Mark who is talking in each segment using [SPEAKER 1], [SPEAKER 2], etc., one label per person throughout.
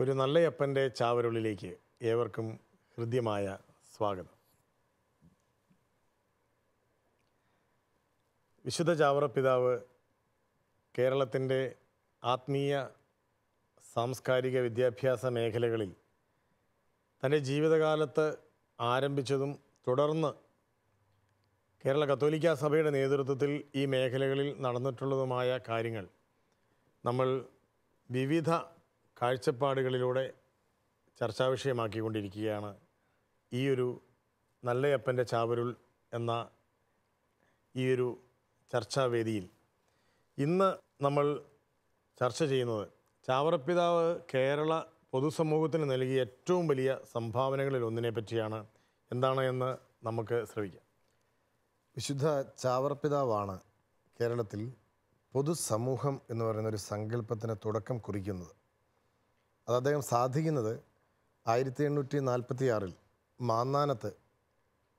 [SPEAKER 1] ഒരു നല്ലയപ്പൻ്റെ ചാവരുള്ളിലേക്ക് ഏവർക്കും ഹൃദ്യമായ സ്വാഗതം. വിശുദ്ധ ചാവറ പിതാവ് കേരളത്തിൻ്റെ ആത്മീയ സാംസ്കാരിക വിദ്യാഭ്യാസ മേഖലകളിൽ തൻ്റെ ജീവിതകാലത്ത് ആരംഭിച്ചതും തുടർന്ന് കേരള കത്തോലിക്കാ സഭയുടെ നേതൃത്വത്തിൽ ഈ മേഖലകളിൽ നടന്നിട്ടുള്ളതുമായ കാര്യങ്ങൾ നമ്മൾ വിവിധ കാഴ്ചപ്പാടുകളിലൂടെ ചർച്ചാവിഷയമാക്കിക്കൊണ്ടിരിക്കുകയാണ് ഈ ഒരു നല്ലയപ്പൻ്റെ ചാവരുൾ എന്ന ഈ ഒരു ചർച്ചാവേദിയിൽ. ഇന്ന് നമ്മൾ ചർച്ച ചെയ്യുന്നത് ചാവറപ്പിതാവ് കേരള പൊതുസമൂഹത്തിന് നൽകിയ ഏറ്റവും വലിയ സംഭാവനകളിൽ ഒന്നിനെ പറ്റിയാണ്. എന്താണ് എന്ന് നമുക്ക് ശ്രവിക്കാം.
[SPEAKER 2] വിശുദ്ധ ചാവറപ്പിതാവാണ് കേരളത്തിൽ പൊതുസമൂഹം എന്ന് പറയുന്ന ഒരു സങ്കല്പത്തിന് തുടക്കം കുറിക്കുന്നത്. അത് അദ്ദേഹം സാധിക്കുന്നത് 1846 മാന്നാനത്ത്,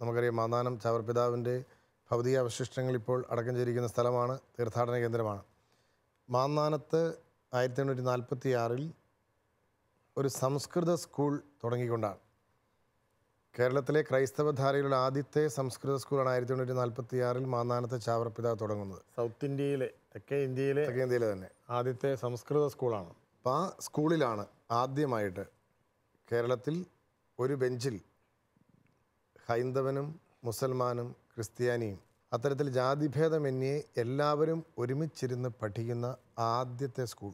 [SPEAKER 2] നമുക്കറിയാം മാന്നാനം ചാവറപ്പിതാവിൻ്റെ ഭൗതികാവശിഷ്ടങ്ങൾ ഇപ്പോൾ അടക്കം ചെയ്തിരിക്കുന്ന സ്ഥലമാണ്, തീർത്ഥാടന കേന്ദ്രമാണ്. മാന്നാനത്ത് 1846 ഒരു സംസ്കൃത സ്കൂൾ തുടങ്ങിക്കൊണ്ടാണ്. കേരളത്തിലെ ക്രൈസ്തവ ധാരയിലുള്ള ആദ്യത്തെ സംസ്കൃത സ്കൂളാണ് 1846 മാന്നാനത്ത് ചാവറപ്പിതാവ് തുടങ്ങുന്നത്.
[SPEAKER 1] സൗത്ത് ഇന്ത്യയിലെ തെക്കേ ഇന്ത്യയിലെ
[SPEAKER 2] തന്നെ
[SPEAKER 1] ആദ്യത്തെ സംസ്കൃത സ്കൂളാണ്.
[SPEAKER 2] അപ്പോൾ ആ സ്കൂളിലാണ് ആദ്യമായിട്ട് കേരളത്തിൽ ഒരു ബെഞ്ചിൽ ഹൈന്ദവനും മുസൽമാനും ക്രിസ്ത്യാനിയും അത്തരത്തിൽ ജാതിഭേദമന്യേ എല്ലാവരും ഒരുമിച്ചിരുന്ന് പഠിക്കുന്ന ആദ്യത്തെ സ്കൂൾ.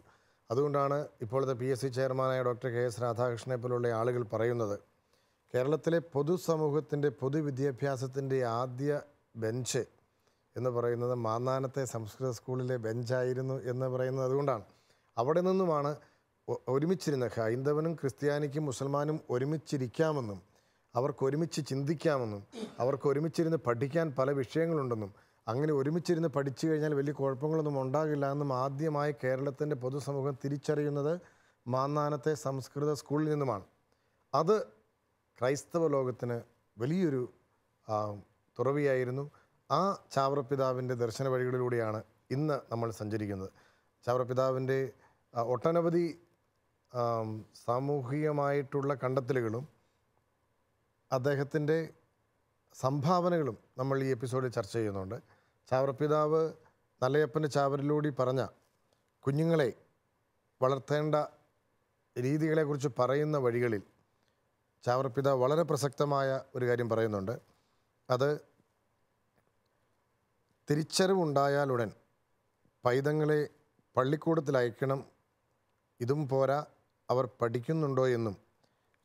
[SPEAKER 2] അതുകൊണ്ടാണ് ഇപ്പോഴത്തെ PSC ചെയർമാനായ ഡോക്ടർ KS രാധാകൃഷ്ണനെ പോലുള്ള ആളുകൾ പറയുന്നത് കേരളത്തിലെ പൊതുസമൂഹത്തിൻ്റെ പൊതുവിദ്യാഭ്യാസത്തിൻ്റെ ആദ്യ ബെഞ്ച് എന്ന് പറയുന്നത് മാന്നാനത്തെ സംസ്കൃത സ്കൂളിലെ ബെഞ്ചായിരുന്നു എന്ന് പറയുന്നത് അതുകൊണ്ടാണ്. അവിടെ നിന്നുമാണ് ഒരുമിച്ചിരുന്ന ഹൈന്ദവനും ക്രിസ്ത്യാനിക്കും മുസൽമാനും ഒരുമിച്ചിരിക്കാമെന്നും അവർക്ക് ഒരുമിച്ച് ചിന്തിക്കാമെന്നും അവർക്ക് ഒരുമിച്ചിരുന്ന് പഠിക്കാൻ പല വിഷയങ്ങളുണ്ടെന്നും അങ്ങനെ ഒരുമിച്ചിരുന്ന് പഠിച്ചു കഴിഞ്ഞാൽ വലിയ കുഴപ്പങ്ങളൊന്നും ഉണ്ടാകില്ല എന്നും ആദ്യമായി കേരളത്തിൻ്റെ പൊതുസമൂഹം തിരിച്ചറിയുന്നത് മാന്നാനത്തെ സംസ്കൃത സ്കൂളിൽ നിന്നുമാണ്. അത് ക്രൈസ്തവ ലോകത്തിന് വലിയൊരു തുറവിയായിരുന്നു. ആ ചാവറപ്പിതാവിൻ്റെ ദർശന വഴികളിലൂടെയാണ് ഇന്ന് നമ്മൾ സഞ്ചരിക്കുന്നത്. ചാവറപ്പിതാവിൻ്റെ ഒട്ടനവധി സാമൂഹികമായിട്ടുള്ള കണ്ടെത്തലുകളും അദ്ദേഹത്തിൻ്റെ സംഭാവനകളും നമ്മൾ ഈ എപ്പിസോഡിൽ ചർച്ച ചെയ്യുന്നുണ്ട്. ചാവറപ്പിതാവ് നല്ലയപ്പൻ്റെ ചാവരിലൂടെ പറഞ്ഞ കുഞ്ഞുങ്ങളെ വളർത്തേണ്ട രീതികളെക്കുറിച്ച് പറയുന്ന വഴികളിൽ ചാവറപ്പിതാവ് വളരെ പ്രസക്തമായ ഒരു കാര്യം പറയുന്നുണ്ട്. അത് തിരിച്ചറിവുണ്ടായാലുടൻ പൈതങ്ങളെ പള്ളിക്കൂടത്തിൽ അയക്കണം, ഇതും പോരാ അവർ പഠിക്കുന്നുണ്ടോ എന്നും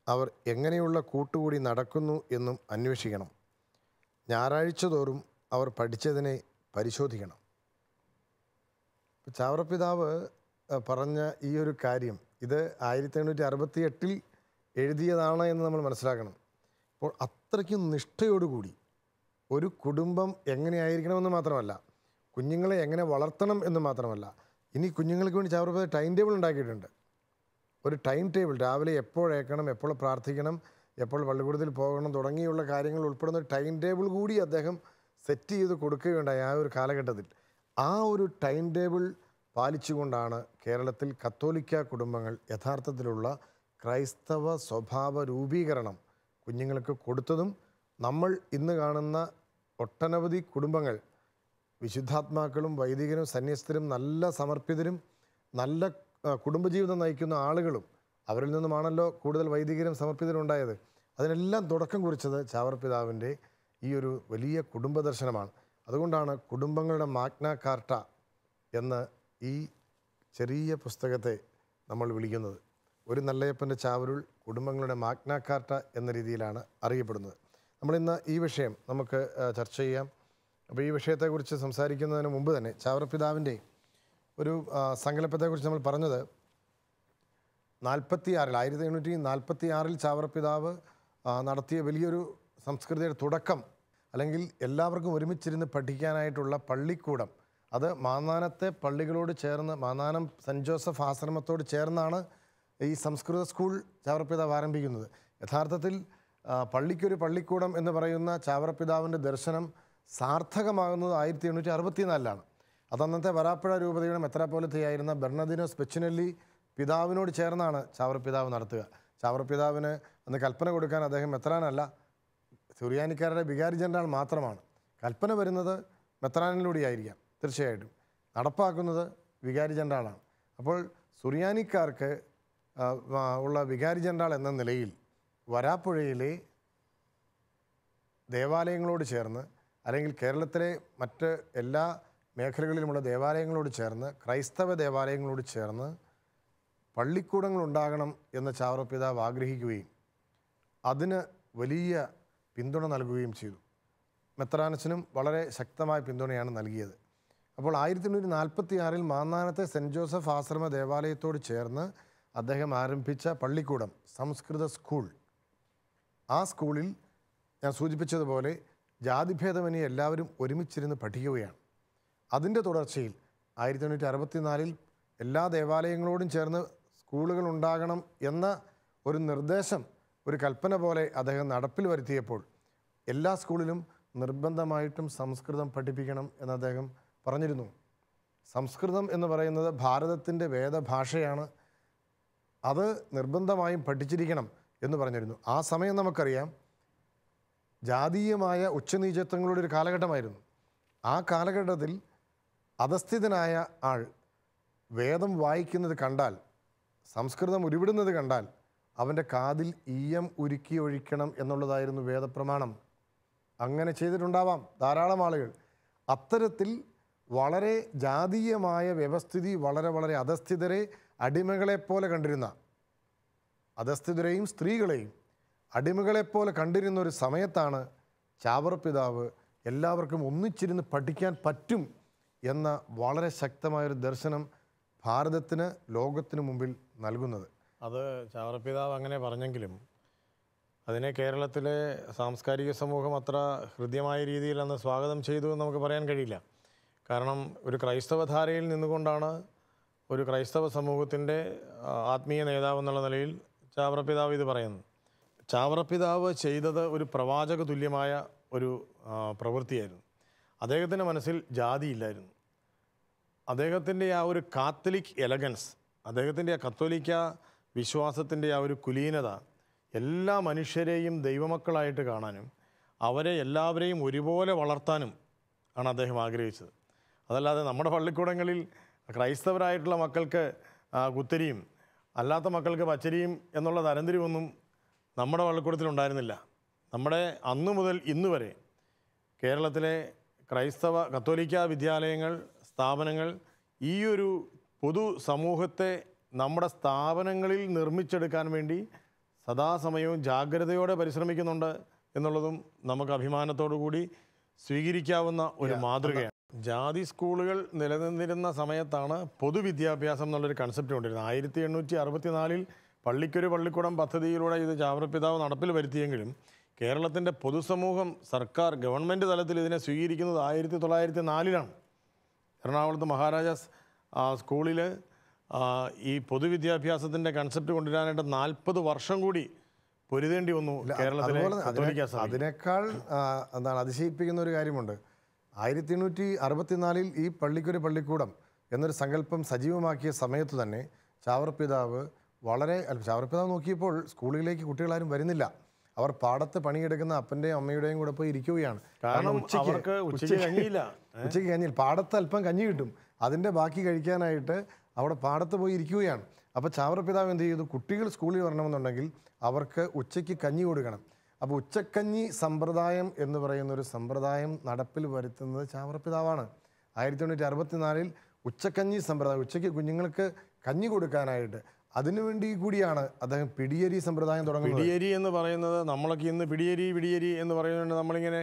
[SPEAKER 2] അവർ എങ്ങനെയുള്ള കൂട്ടുകൂടി നടക്കുന്നു എന്നും അന്വേഷിക്കണം. ഞായറാഴ്ച തോറും അവർ പഠിച്ചതിനെ പരിശോധിക്കണം. ചാവറപ്പിതാവ് പറഞ്ഞ ഈ ഒരു കാര്യം ഇത് 1868 എഴുതിയതാണ് എന്ന് നമ്മൾ മനസ്സിലാക്കണം. അപ്പോൾ അത്രയ്ക്കും നിഷ്ഠയോടുകൂടി ഒരു കുടുംബം എങ്ങനെയായിരിക്കണമെന്ന് മാത്രമല്ല, കുഞ്ഞുങ്ങളെ എങ്ങനെ വളർത്തണം എന്ന് മാത്രമല്ല, ഇനി കുഞ്ഞുങ്ങൾക്ക് വേണ്ടി ചാവറപ്പിതാവ് ടൈം ടേബിൾ ഉണ്ടാക്കിയിട്ടുണ്ട്. ഒരു ടൈം ടേബിൾ, രാവിലെ എപ്പോഴേക്കണം, എപ്പോൾ പ്രാർത്ഥിക്കണം, എപ്പോൾ പള്ളിക്കൂടത്തിൽ പോകണം തുടങ്ങിയുള്ള കാര്യങ്ങൾ ഉൾപ്പെടുന്ന ഒരു ടൈം ടേബിൾ കൂടി അദ്ദേഹം സെറ്റ് ചെയ്ത് കൊടുക്കുകയുണ്ടായി ആ ഒരു കാലഘട്ടത്തിൽ. ആ ഒരു ടൈം ടേബിൾ പാലിച്ചുകൊണ്ടാണ് കേരളത്തിൽ കത്തോലിക്ക കുടുംബങ്ങൾ യഥാർത്ഥത്തിലുള്ള ക്രൈസ്തവ സ്വഭാവ രൂപീകരണം കുഞ്ഞുങ്ങൾക്ക് കൊടുത്തതും. നമ്മൾ ഇന്ന് കാണുന്ന ഒട്ടനവധി കുടുംബങ്ങൾ വിശുദ്ധാത്മാക്കളും വൈദികരും സന്യസ്തരും നല്ല സമർപ്പിതരും നല്ല കുടുംബജീവിതം നയിക്കുന്ന ആളുകളും അവരിൽ നിന്നുമാണല്ലോ കൂടുതൽ വൈദികരും സമർപ്പിതരും ഉണ്ടായത്. അതിനെല്ലാം തുടക്കം കുറിച്ചത് ചാവറപ്പിതാവിൻ്റെ ഈ ഒരു വലിയ കുടുംബ ദർശനമാണ്. അതുകൊണ്ടാണ് കുടുംബങ്ങളുടെ മാഗ്ന കാർട്ട എന്ന് ഈ ചെറിയ പുസ്തകത്തെ നമ്മൾ വിളിക്കുന്നത്. ഒരു നല്ലയപ്പൻ്റെ ചാവരുൾ കുടുംബങ്ങളുടെ മാഗ്ന കാർട്ട എന്ന രീതിയിലാണ് അറിയപ്പെടുന്നത്. നമ്മളിന്ന് ഈ വിഷയം നമുക്ക് ചർച്ച ചെയ്യാം. അപ്പോൾ ഈ വിഷയത്തെക്കുറിച്ച് സംസാരിക്കുന്നതിന് മുമ്പ് തന്നെ ചാവറപ്പിതാവിൻ്റെ ഒരു സങ്കല്പത്തെക്കുറിച്ച് നമ്മൾ പറഞ്ഞത് 1846 ചാവറപ്പിതാവ് നടത്തിയ വലിയൊരു സംസ്കൃതിയുടെ തുടക്കം, അല്ലെങ്കിൽ എല്ലാവർക്കും ഒരുമിച്ചിരുന്ന് പഠിക്കാനായിട്ടുള്ള പള്ളിക്കൂടം, അത് മാന്നാനത്തെ പള്ളികളോട് ചേർന്ന് മാന്നാനം സെൻറ്റ് ജോസഫ് ആശ്രമത്തോട് ചേർന്നാണ് ഈ സംസ്കൃത സ്കൂൾ ചാവറപ്പിതാവ് ആരംഭിക്കുന്നത്. യഥാർത്ഥത്തിൽ പള്ളിക്കൊരു പള്ളിക്കൂടം എന്ന് പറയുന്ന ചാവറപ്പിതാവിൻ്റെ ദർശനം സാർത്ഥകമാകുന്നത് 1864 അത് അന്നത്തെ വരാപ്പുഴ രൂപതയുടെ മെത്രാപ്പോലിത്തയായിരുന്ന ബെർണദിനോ സ്പെച്ചിനെല്ലി പിതാവിനോട് ചേർന്നാണ് ചാവറ പിതാവ് നടത്തുക. ചാവറ പിതാവിന് അന്ന് കൽപ്പന കൊടുക്കാൻ അദ്ദേഹം മെത്രാനല്ല, സുറിയാനിക്കാരുടെ വികാരി ജനറൽ മാത്രമാണ്. കൽപ്പന വരുന്നത് മെത്രാനിലൂടെയായിരിക്കാം തീർച്ചയായിട്ടും, നടപ്പാക്കുന്നത് വികാരി ജനറലാണ്. അപ്പോൾ സുറിയാനിക്കാർക്ക് ഉള്ള വികാരി ജനറൽ എന്ന നിലയിൽ വരാപ്പുഴയിലെ ദേവാലയങ്ങളോട് ചേർന്ന്, അല്ലെങ്കിൽ കേരളത്തിലെ മറ്റ് എല്ലാ മേഖലകളിലുമുള്ള ദേവാലയങ്ങളോട് ചേർന്ന്, ക്രൈസ്തവ ദേവാലയങ്ങളോട് ചേർന്ന് പള്ളിക്കൂടങ്ങൾ ഉണ്ടാകണം എന്ന് ചാവറ പിതാവ് ആഗ്രഹിക്കുകയും അതിന് വലിയ പിന്തുണ നൽകുകയും ചെയ്തു. മെത്രാനച്ചനും വളരെ ശക്തമായ പിന്തുണയാണ് നൽകിയത്. അപ്പോൾ 1846 മാന്നാനത്തെ സെൻറ്റ് ജോസഫ് ആശ്രമ ദേവാലയത്തോട് ചേർന്ന് അദ്ദേഹം ആരംഭിച്ച പള്ളിക്കൂടം സംസ്കൃത സ്കൂൾ, ആ സ്കൂളിൽ ഞാൻ സൂചിപ്പിച്ചതുപോലെ ജാതിഭേദമന്യേ എല്ലാവരും ഒരുമിച്ചിരുന്ന് പഠിക്കുകയാണ്. അതിൻ്റെ തുടർച്ചയിൽ 1864 എല്ലാ ദേവാലയങ്ങളോടും ചേർന്ന് സ്കൂളുകൾ ഉണ്ടാകണം എന്ന ഒരു നിർദ്ദേശം, ഒരു കൽപ്പന പോലെ അദ്ദേഹം നടപ്പിൽ വരുത്തിയപ്പോൾ എല്ലാ സ്കൂളിലും നിർബന്ധമായിട്ടും സംസ്കൃതം പഠിപ്പിക്കണം എന്ന് അദ്ദേഹം പറഞ്ഞിരുന്നു. സംസ്കൃതം എന്ന് പറയുന്നത് ഭാരതത്തിൻ്റെ വേദഭാഷയാണ്, അത് നിർബന്ധമായും പഠിച്ചിരിക്കണം എന്ന് പറഞ്ഞിരുന്നു. ആ സമയം നമുക്കറിയാം ജാതീയമായ ഉച്ചനീചത്വങ്ങളുടെ ഒരു കാലഘട്ടമായിരുന്നു. ആ കാലഘട്ടത്തിൽ അധസ്ഥിതനായ ആൾ വേദം വായിക്കുന്നത് കണ്ടാൽ, സംസ്കൃതം ഉരുവിടുന്നത് കണ്ടാൽ അവൻ്റെ കാതിൽ ഈയം ഉരുക്കി ഒഴിക്കണം എന്നുള്ളതായിരുന്നു വേദപ്രമാണം. അങ്ങനെ ചെയ്തിട്ടുണ്ടാവാം ധാരാളം ആളുകൾ. അത്തരത്തിൽ വളരെ ജാതീയമായ വ്യവസ്ഥിതി, വളരെ വളരെ അധസ്ഥിതരെ അടിമകളെപ്പോലെ കണ്ടിരുന്ന, അധസ്ഥിതരെയും സ്ത്രീകളെയും അടിമകളെപ്പോലെ കണ്ടിരുന്ന ഒരു സമയത്താണ് ചാവറ പിതാവ് എല്ലാവർക്കും ഒന്നിച്ചിരുന്ന് പഠിക്കാൻ പറ്റും എന്ന വളരെ ശക്തമായൊരു ദർശനം ഭാരതത്തിന്, ലോകത്തിന് മുമ്പിൽ നൽകുന്നത്.
[SPEAKER 1] അത് ചാവറ പിതാവ് അങ്ങനെ പറഞ്ഞെങ്കിലും അതിനെ കേരളത്തിലെ സാംസ്കാരിക സമൂഹം അത്ര ഹൃദ്യമായ രീതിയിൽ അന്ന് സ്വാഗതം ചെയ്തു എന്ന് നമുക്ക് പറയാൻ കഴിയില്ല. കാരണം ഒരു ക്രൈസ്തവ ധാരയിൽ നിന്നുകൊണ്ടാണ് ഒരു ക്രൈസ്തവ സമൂഹത്തിൻ്റെ ആത്മീയ നേതാവ് എന്നുള്ള നിലയിൽ ചാവറ പിതാവ് ഇത് പറയുന്നത്. ചാവറ പിതാവ് ചെയ്തത് ഒരു പ്രവാചക തുല്യമായ ഒരു പ്രവൃത്തിയായിരുന്നു. അദ്ദേഹത്തിൻ്റെ മനസ്സിൽ ജാതിയില്ലായിരുന്നു. അദ്ദേഹത്തിൻ്റെ ആ ഒരു കാത്തലിക് എലഗൻസ്, അദ്ദേഹത്തിൻ്റെ ആ കത്തോലിക്ക വിശ്വാസത്തിൻ്റെ ആ ഒരു കുലീനത, എല്ലാ മനുഷ്യരെയും ദൈവമക്കളായിട്ട് കാണാനും അവരെ എല്ലാവരെയും ഒരുപോലെ വളർത്താനും ആണ് അദ്ദേഹം ആഗ്രഹിച്ചത്. അതല്ലാതെ നമ്മുടെ പള്ളിക്കൂടങ്ങളിൽ ക്രൈസ്തവരായിട്ടുള്ള മക്കൾക്ക് കുത്തരിയും അല്ലാത്ത മക്കൾക്ക് പച്ചരിയും എന്നുള്ള തരംതിരിവൊന്നും നമ്മുടെ പള്ളിക്കൂടത്തിലുണ്ടായിരുന്നില്ല. നമ്മുടെ അന്നു മുതൽ ഇന്ന് വരെ കേരളത്തിലെ ക്രൈസ്തവ കത്തോലിക്ക വിദ്യാലയങ്ങൾ, സ്ഥാപനങ്ങൾ ഈ ഒരു പൊതു സമൂഹത്തെ നമ്മുടെ സ്ഥാപനങ്ങളിൽ നിർമ്മിച്ചെടുക്കാൻ വേണ്ടി സദാസമയവും ജാഗ്രതയോടെ പരിശ്രമിക്കുന്നുണ്ട് എന്നുള്ളതും നമുക്ക് അഭിമാനത്തോടു കൂടി സ്വീകരിക്കാവുന്ന ഒരു മാതൃകയാണ്. ജാതി സ്കൂളുകൾ നിലനിന്നിരുന്ന സമയത്താണ് പൊതുവിദ്യാഭ്യാസം എന്നുള്ളൊരു കൺസെപ്റ്റ് കൊണ്ടിരുന്നത്. 1864 പള്ളിക്കൊരു പള്ളിക്കൂടം പദ്ധതിയിലൂടെ ഇത് ചാവറ പിതാവ് നടപ്പിൽ വരുത്തിയെങ്കിലും കേരളത്തിൻ്റെ പൊതുസമൂഹം, സർക്കാർ, ഗവൺമെൻറ് തലത്തിൽ ഇതിനെ സ്വീകരിക്കുന്നത് 1904 എറണാകുളത്ത് മഹാരാജാസ് സ്കൂളിൽ ഈ പൊതുവിദ്യാഭ്യാസത്തിൻ്റെ കൺസെപ്റ്റ് കൊണ്ടുവരാനായിട്ട് 40 വർഷം കൂടി പൊരുതേണ്ടി വന്നു കേരളത്തിലെ കത്തോലിക്ക സഭ.
[SPEAKER 2] അതിനേക്കാൾ അതിശയിപ്പിക്കുന്ന ഒരു കാര്യമുണ്ട്. 1864 ഈ പള്ളിക്കൊരു പള്ളിക്കൂടം എന്നൊരു സങ്കല്പം സജീവമാക്കിയ സമയത്ത് തന്നെ ചാവറ പിതാവ് ചാവറ പിതാവ് നോക്കിയപ്പോൾ സ്കൂളിലേക്ക് കുട്ടികളാരും വരുന്നില്ല. അവർ പാടത്ത് പണിയെടുക്കുന്ന അപ്പൻ്റെയും അമ്മയുടെയും കൂടെ പോയി ഇരിക്കുകയാണ്.
[SPEAKER 1] കാരണം ഉച്ചയ്ക്ക്
[SPEAKER 2] കഞ്ഞിയിൽ പാടത്ത് അല്പം കഞ്ഞി കിട്ടും, അതിൻ്റെ ബാക്കി കഴിക്കാനായിട്ട് അവിടെ പാടത്ത് പോയി ഇരിക്കുകയാണ്. അപ്പോൾ ചാവറ പിതാവ് എന്ത് ചെയ്തു? കുട്ടികൾ സ്കൂളിൽ വരണമെന്നുണ്ടെങ്കിൽ അവർക്ക് ഉച്ചയ്ക്ക് കഞ്ഞി കൊടുക്കണം. അപ്പോൾ ഉച്ചക്കഞ്ഞി സമ്പ്രദായം എന്ന് പറയുന്ന ഒരു സമ്പ്രദായം നടപ്പിൽ വരുത്തുന്നത് ചാവറ പിതാവാണ്. 1864 ഉച്ചക്കഞ്ഞി സമ്പ്രദായം, ഉച്ചയ്ക്ക് കുഞ്ഞുങ്ങൾക്ക് കഞ്ഞി കൊടുക്കാനായിട്ട്, അതിനുവേണ്ടി കൂടിയാണ് അദ്ദേഹം പിടിയരി സമ്പ്രദായം തുടങ്ങുന്നത്.
[SPEAKER 1] പിടിയരി എന്ന് പറയുന്നത് നമ്മളൊക്കെ ഇന്ന് പിടിയരി എന്ന് പറയുന്നുണ്ട്. നമ്മളിങ്ങനെ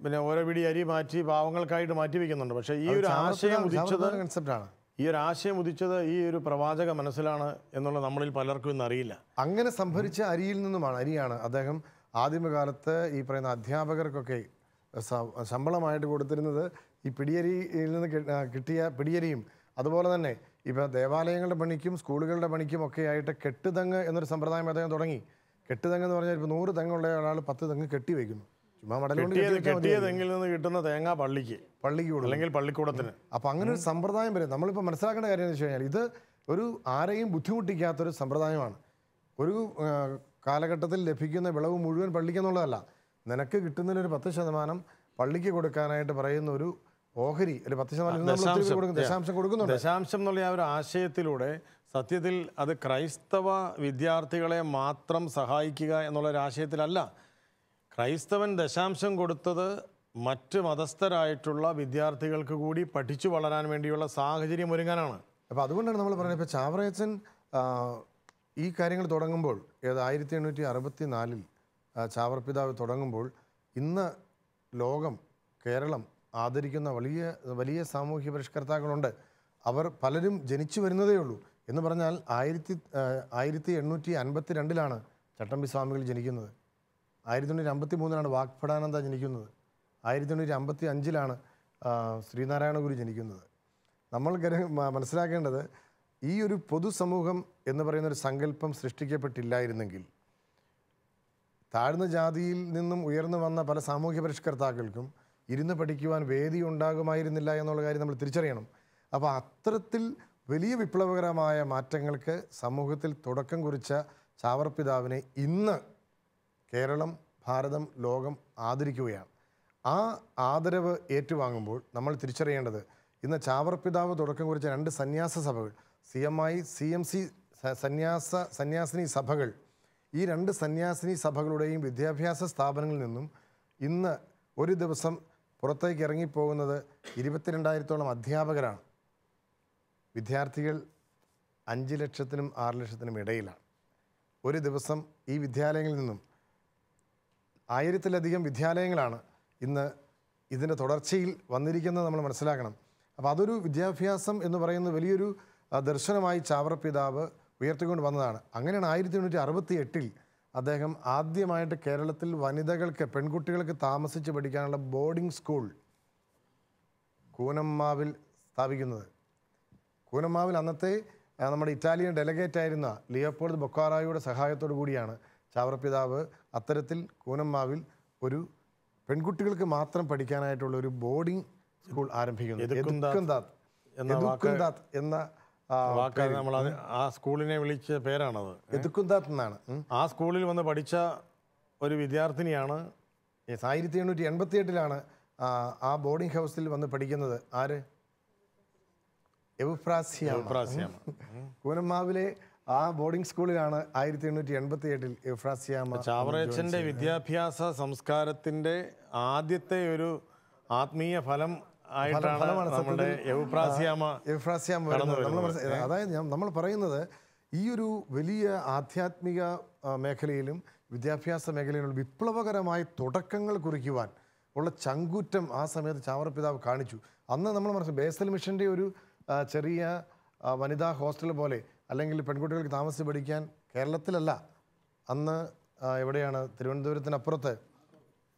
[SPEAKER 1] പിന്നെ ഓരോ പിടി അരി മാറ്റി പാവങ്ങൾക്കായിട്ട് മാറ്റി വയ്ക്കുന്നുണ്ട്. പക്ഷേ ഈ ഒരു ആശയം ഉദിച്ചത് കൺസെപ്റ്റാണ്. ഈ ഒരു ആശയം ഉദിച്ചത് ഈ ഒരു പ്രവാചക മനസ്സിലാണ് എന്നുള്ളത് നമ്മളിൽ പലർക്കും ഇന്ന് അറിയില്ല. അങ്ങനെ
[SPEAKER 2] സംഭരിച്ച അരിയാണ് അദ്ദേഹം ആദ്യമകാലത്ത് ഈ പറയുന്ന അധ്യാപകർക്കൊക്കെ ശമ്പളമായിട്ട് കൊടുത്തിരുന്നത്. ഈ പിടിയരിയിൽ നിന്ന് കിട്ടിയ പിടിയരിയും അതുപോലെ തന്നെ ഇപ്പോൾ ദേവാലയങ്ങളുടെ പണിക്കും സ്കൂളുകളുടെ പണിക്കും ഒക്കെ ആയിട്ട് കെട്ടുതെങ്ങ് എന്നൊരു സമ്പ്രദായം അദ്ദേഹം തുടങ്ങി. കെട്ടുതെങ്ങ് എന്ന് പറഞ്ഞാൽ ഇപ്പോൾ 100 തെങ്ങുള്ള ഒരാൾ 10 തെങ്ങ് കെട്ടി വയ്ക്കുന്നു. ചുമ്മാ
[SPEAKER 1] കെട്ടിയ തെങ്ങിൽ നിന്ന് കിട്ടുന്ന തേങ്ങ പള്ളിക്ക് അല്ലെങ്കിൽ പള്ളിക്കൂടത്തിന്.
[SPEAKER 2] അപ്പോൾ അങ്ങനെ ഒരു സമ്പ്രദായം വരും. നമ്മളിപ്പോൾ മനസ്സിലാക്കേണ്ട കാര്യം എന്ന് വെച്ച് കഴിഞ്ഞാൽ ഇത് ഒരു ആരെയും ബുദ്ധിമുട്ടിക്കാത്തൊരു സമ്പ്രദായമാണ്. ഒരു കാലഘട്ടത്തിൽ ലഭിക്കുന്ന വിളവ് മുഴുവൻ പള്ളിക്കെന്നുള്ളതല്ല, നിനക്ക് കിട്ടുന്നതിലൊരു 10% പള്ളിക്ക് കൊടുക്കാനായിട്ട് പറയുന്ന ഒരു ഓഹരി, ഒരു 10% ദശാംശം കൊടുക്കുന്നുണ്ട്.
[SPEAKER 1] ദശാംശം എന്നുള്ള ആ ഒരു ആശയത്തിലൂടെ സത്യത്തിൽ അത് ക്രൈസ്തവ വിദ്യാർത്ഥികളെ മാത്രം സഹായിക്കുക എന്നുള്ളൊരു ആശയത്തിലല്ല. ക്രൈസ്തവൻ ദശാംശം കൊടുത്തത് മറ്റ് മതസ്ഥരായിട്ടുള്ള വിദ്യാർത്ഥികൾക്ക് കൂടി പഠിച്ചു വളരാൻ വേണ്ടിയുള്ള സാഹചര്യം ഒരുങ്ങാനാണ്.
[SPEAKER 2] അപ്പോൾ അതുകൊണ്ടാണ് നമ്മൾ പറയുന്നത്, ഇപ്പോൾ ചാവറയച്ചൻ ഈ കാര്യങ്ങൾ തുടങ്ങുമ്പോൾ 1864 ചാവർ പിതാവ് തുടങ്ങുമ്പോൾ ഇന്ന് ലോകം, കേരളം ആദരിക്കുന്ന വലിയ വലിയ സാമൂഹ്യ പരിഷ്കർത്താക്കളുണ്ട്. അവർ പലരും ജനിച്ചു വരുന്നതേ ഉള്ളൂ. എന്ന് പറഞ്ഞാൽ 1852 ചട്ടമ്പി സ്വാമികൾ ജനിക്കുന്നത്. 1853 വാഗ്ഭടാനന്ദ ജനിക്കുന്നത്. 1855 ശ്രീനാരായണ ഗുരു ജനിക്കുന്നത്. നമ്മൾ മനസ്സിലാക്കേണ്ടത്, ഈ ഒരു പൊതുസമൂഹം എന്ന് പറയുന്ന ഒരു സങ്കല്പം സൃഷ്ടിക്കപ്പെട്ടില്ലായിരുന്നെങ്കിൽ താഴ്ന്ന ജാതിയിൽ നിന്നും ഉയർന്നു വന്ന പല സാമൂഹ്യ പരിഷ്കർത്താക്കൾക്കും ഇരുന്ന് പഠിക്കുവാൻ വേദി ഉണ്ടാകുമായിരുന്നില്ല എന്നുള്ള കാര്യം നമ്മൾ തിരിച്ചറിയണം. അപ്പോൾ അത്തരത്തിൽ വലിയ വിപ്ലവകരമായ മാറ്റങ്ങൾക്ക് സമൂഹത്തിൽ തുടക്കം കുറിച്ച ചാവർ പിതാവിനെ ഇന്ന് കേരളം, ഭാരതം, ലോകം ആദരിക്കുകയാണ്. ആ ആദരവ് ഏറ്റുവാങ്ങുമ്പോൾ നമ്മൾ തിരിച്ചറിയേണ്ടത്, ഇന്ന് ചാവർ പിതാവ് തുടക്കം കുറിച്ച 2 സന്യാസ സഭകൾ, CMI, CMC സന്യാസിനി സഭകൾ, ഈ 2 സന്യാസിനി സഭകളുടെയും വിദ്യാഭ്യാസ സ്ഥാപനങ്ങളിൽ നിന്നും ഇന്ന് ഒരു ദിവസം പുറത്തേക്ക് ഇറങ്ങിപ്പോകുന്നത് 22,000-ഓളം അധ്യാപകരാണ്. വിദ്യാർത്ഥികൾ 5 ലക്ഷത്തിനും 6 ലക്ഷത്തിനും ഇടയിലാണ്. ഒരു ദിവസം ഈ വിദ്യാലയങ്ങളിൽ നിന്നും 1000-ലധികം വിദ്യാലയങ്ങളാണ് ഇന്ന് ഇതിൻ്റെ തുടർച്ചയിൽ വന്നിരിക്കുന്നത് നമ്മൾ മനസ്സിലാക്കണം. അപ്പോൾ അതൊരു വിദ്യാഭ്യാസം എന്ന് പറയുന്ന വലിയൊരു ദർശനമായി ചാവർ പിതാവ് ഉയർത്തിക്കൊണ്ട് വന്നതാണ്. അങ്ങനെയാണ് 1868 അദ്ദേഹം ആദ്യമായിട്ട് കേരളത്തിൽ വനിതകൾക്ക്, പെൺകുട്ടികൾക്ക് താമസിച്ച് പഠിക്കാനുള്ള ബോർഡിംഗ് സ്കൂൾ കൂനമ്മാവിൽ സ്ഥാപിക്കുന്നത്. കൂനമ്മാവിൽ അന്നത്തെ നമ്മുടെ ഇറ്റാലിയൻ ഡെലഗേറ്റ് ആയിരുന്ന ലിയോപോൾഡ് ബൊക്കാറായുടെ സഹായത്തോടു കൂടിയാണ് ചാവർ പിതാവ് അത്തരത്തിൽ കൂനമ്മാവിൽ ഒരു പെൺകുട്ടികൾക്ക് മാത്രം പഠിക്കാനായിട്ടുള്ള ഒരു ബോർഡിംഗ് സ്കൂൾ ആരംഭിക്കുന്നത്. എന്ന
[SPEAKER 1] ആ സ്കൂളിനെ വിളിച്ച പേരാണത്.
[SPEAKER 2] എതുക്കുന്താത്ത് എന്നാണ്.
[SPEAKER 1] ആ സ്കൂളിൽ വന്ന് പഠിച്ച ഒരു വിദ്യാർത്ഥിനിയാണ്
[SPEAKER 2] 1888 ആ ബോർഡിംഗ് ഹൗസിൽ വന്ന് പഠിക്കുന്നത്. ആര്? എവുഫ്രാസ്യാമ. കൂനമ്മാവിലെ ആ ബോർഡിംഗ് സ്കൂളിലാണ് 1888 എവുഫ്രാസ്യാമ.
[SPEAKER 1] ചാവറയച്ചന്റെ വിദ്യാഭ്യാസ സംസ്കാരത്തിന്റെ ആദ്യത്തെ ഒരു ആത്മീയ ഫലം ആയിട്ടാണ് നമ്മുടെ എവുഫ്രാസ്യാമ.
[SPEAKER 2] അതായത് നമ്മൾ പറയുന്നത്, ഈ ഒരു വലിയ ആധ്യാത്മിക മേഖലയിലും വിദ്യാഭ്യാസ മേഖലയിലും വിപ്ലവകരമായ തുടക്കങ്ങൾ കുറിക്കുവാൻ ഉള്ള ചങ്കൂറ്റം ആ സമയത്ത് ചാവർ പിതാവ് കാണിച്ചു. അന്ന് നമ്മൾ മനസ്സിലാക്കി, ബേസൽ മിഷൻ്റെ ഒരു ചെറിയ വനിതാ ഹോസ്റ്റൽ പോലെ, അല്ലെങ്കിൽ പെൺകുട്ടികൾക്ക് താമസിച്ച് പഠിക്കാൻ കേരളത്തിലല്ല, അന്ന് എവിടെയാണ്, തിരുവനന്തപുരത്തിനപ്പുറത്ത്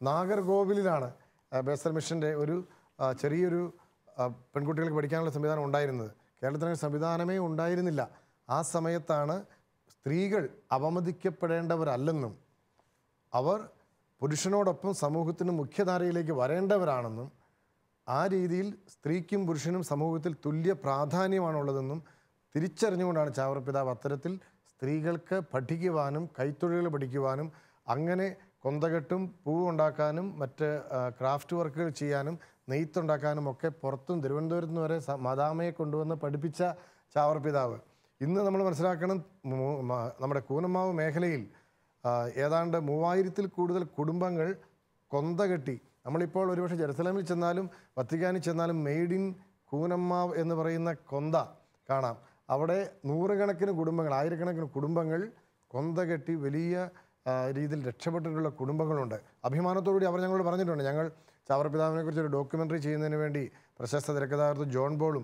[SPEAKER 2] നാഗർകോവിലിലാണ് ബേസൽ മിഷൻ്റെ ഒരു ചെറിയൊരു പെൺകുട്ടികൾക്ക് പഠിക്കാനുള്ള സംവിധാനം ഉണ്ടായിരുന്നത്. കേരളത്തിന് സംവിധാനമേ ഉണ്ടായിരുന്നില്ല. ആ സമയത്താണ് സ്ത്രീകൾ അവമതിക്കപ്പെടേണ്ടവരല്ലെന്നും അവർ പുരുഷനോടൊപ്പം സമൂഹത്തിന് മുഖ്യധാരയിലേക്ക് വരേണ്ടവരാണെന്നും ആ രീതിയിൽ സ്ത്രീക്കും പുരുഷനും സമൂഹത്തിൽ തുല്യ പ്രാധാന്യമാണുള്ളതെന്നും തിരിച്ചറിഞ്ഞുകൊണ്ടാണ് ചാവർ പിതാവ് അത്തരത്തിൽ സ്ത്രീകൾക്ക് പഠിക്കുവാനും കൈത്തൊഴിലുകൾ പഠിക്കുവാനും അങ്ങനെ കൊന്തകെട്ടും പൂവുണ്ടാക്കാനും മറ്റ് ക്രാഫ്റ്റ് വർക്കുകൾ ചെയ്യാനും നെയ്ത്തുണ്ടാക്കാനും ഒക്കെ പുറത്തും തിരുവനന്തപുരത്ത് നിന്ന് വരെ മദാമയെ കൊണ്ടുവന്ന് പഠിപ്പിച്ച ചാവർ പിതാവ്. ഇന്ന് നമ്മൾ മനസ്സിലാക്കണം, നമ്മുടെ കൂനമ്മാവ് മേഖലയിൽ ഏതാണ്ട് 3000-ൽ കൂടുതൽ കുടുംബങ്ങൾ കൊന്തകെട്ടി. നമ്മളിപ്പോൾ ഒരുപക്ഷെ ജെറുസലേമിൽ ചെന്നാലും വത്തിക്കാനിൽ ചെന്നാലും മെയ്ഡ് ഇൻ കൂനമ്മാവ് എന്ന് പറയുന്ന കൊന്ത കാണാം. അവിടെ നൂറുകണക്കിന് കുടുംബങ്ങൾ, ആയിരക്കണക്കിന് കുടുംബങ്ങൾ കൊന്തകെട്ടി വലിയ രീതിയിൽ രക്ഷപ്പെട്ടിട്ടുള്ള കുടുംബങ്ങളുണ്ട്. അഭിമാനത്തോടുകൂടി അവർ ഞങ്ങളോട് പറഞ്ഞിട്ടുണ്ട്. ഞങ്ങൾ ചാവർ പിതാവിനെക്കുറിച്ച് ഒരു ഡോക്യുമെൻ്ററി ചെയ്യുന്നതിന് വേണ്ടി പ്രശസ്ത തിരക്കഥാകൃത്ത് ജോൺ ബോളും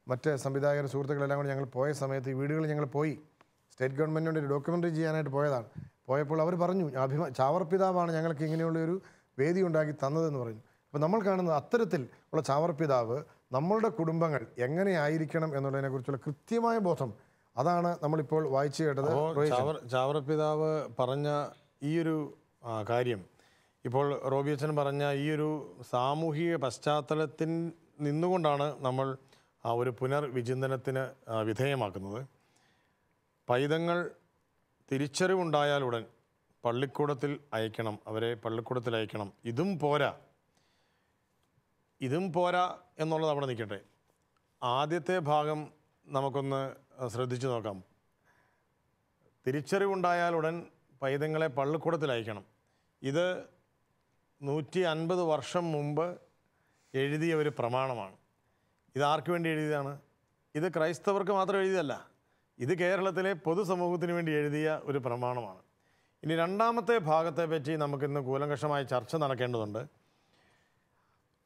[SPEAKER 2] മറ്റ് സംവിധായകരും സുഹൃത്തുക്കളെല്ലാം കൂടി ഞങ്ങൾ പോയ സമയത്ത് ഈ വീടുകളിൽ ഞങ്ങൾ പോയി സ്റ്റേറ്റ് ഗവൺമെൻറ്റിൻ്റെ ഒരു ഡോക്യുമെൻ്ററി ചെയ്യാനായിട്ട് പോയതാണ്. പോയപ്പോൾ അവർ പറഞ്ഞു, ചാവർ പിതാവാണ് ഞങ്ങൾക്ക് ഇങ്ങനെയുള്ളൊരു വേദി ഉണ്ടാക്കി തന്നതെന്ന് പറഞ്ഞു. അപ്പോൾ നമ്മൾ കാണുന്നത് അത്തരത്തിൽ ഉള്ള ചാവർ പിതാവ് നമ്മളുടെ കുടുംബങ്ങൾ എങ്ങനെയായിരിക്കണം എന്നുള്ളതിനെക്കുറിച്ചുള്ള കൃത്യമായ ബോധം, അതാണ് നമ്മളിപ്പോൾ വായിച്ചു കേട്ടത്.
[SPEAKER 1] ചാവർ പിതാവ് പറഞ്ഞ ഈയൊരു കാര്യം, ഇപ്പോൾ റോബി അച്ഛൻ പറഞ്ഞ ഈ ഒരു സാമൂഹിക പശ്ചാത്തലത്തിൽ നിന്നുകൊണ്ടാണ് നമ്മൾ ആ ഒരു പുനർവിചിന്തനത്തിന് വിധേയമാക്കുന്നത്. പൈതങ്ങൾ തിരിച്ചറിവുണ്ടായാലുടൻ പള്ളിക്കൂടത്തിൽ അയക്കണം, അവരെ പള്ളിക്കൂടത്തിൽ അയക്കണം. ഇതും പോരാ എന്നുള്ളത് അവിടെ നിൽക്കട്ടെ. ആദ്യത്തെ ഭാഗം നമുക്കൊന്ന് ശ്രദ്ധിച്ചു നോക്കാം. തിരിച്ചറിവുണ്ടായാലുടൻ പൈതങ്ങളെ പള്ളിക്കൂടത്തിൽ അയക്കണം. ഇത് 150 വർഷം മുമ്പ് എഴുതിയ ഒരു പ്രമാണമാണ്. ഇതാർക്ക് വേണ്ടി എഴുതിയതാണ്? ഇത് ക്രൈസ്തവർക്ക് മാത്രം എഴുതിയതല്ല, ഇത് കേരളത്തിലെ പൊതുസമൂഹത്തിന് വേണ്ടി എഴുതിയ ഒരു പ്രമാണമാണ്. ഇനി രണ്ടാമത്തെ ഭാഗത്തെ പറ്റി നമുക്കിന്ന് കൂലങ്കഷമായി ചർച്ച നടക്കേണ്ടതുണ്ട്.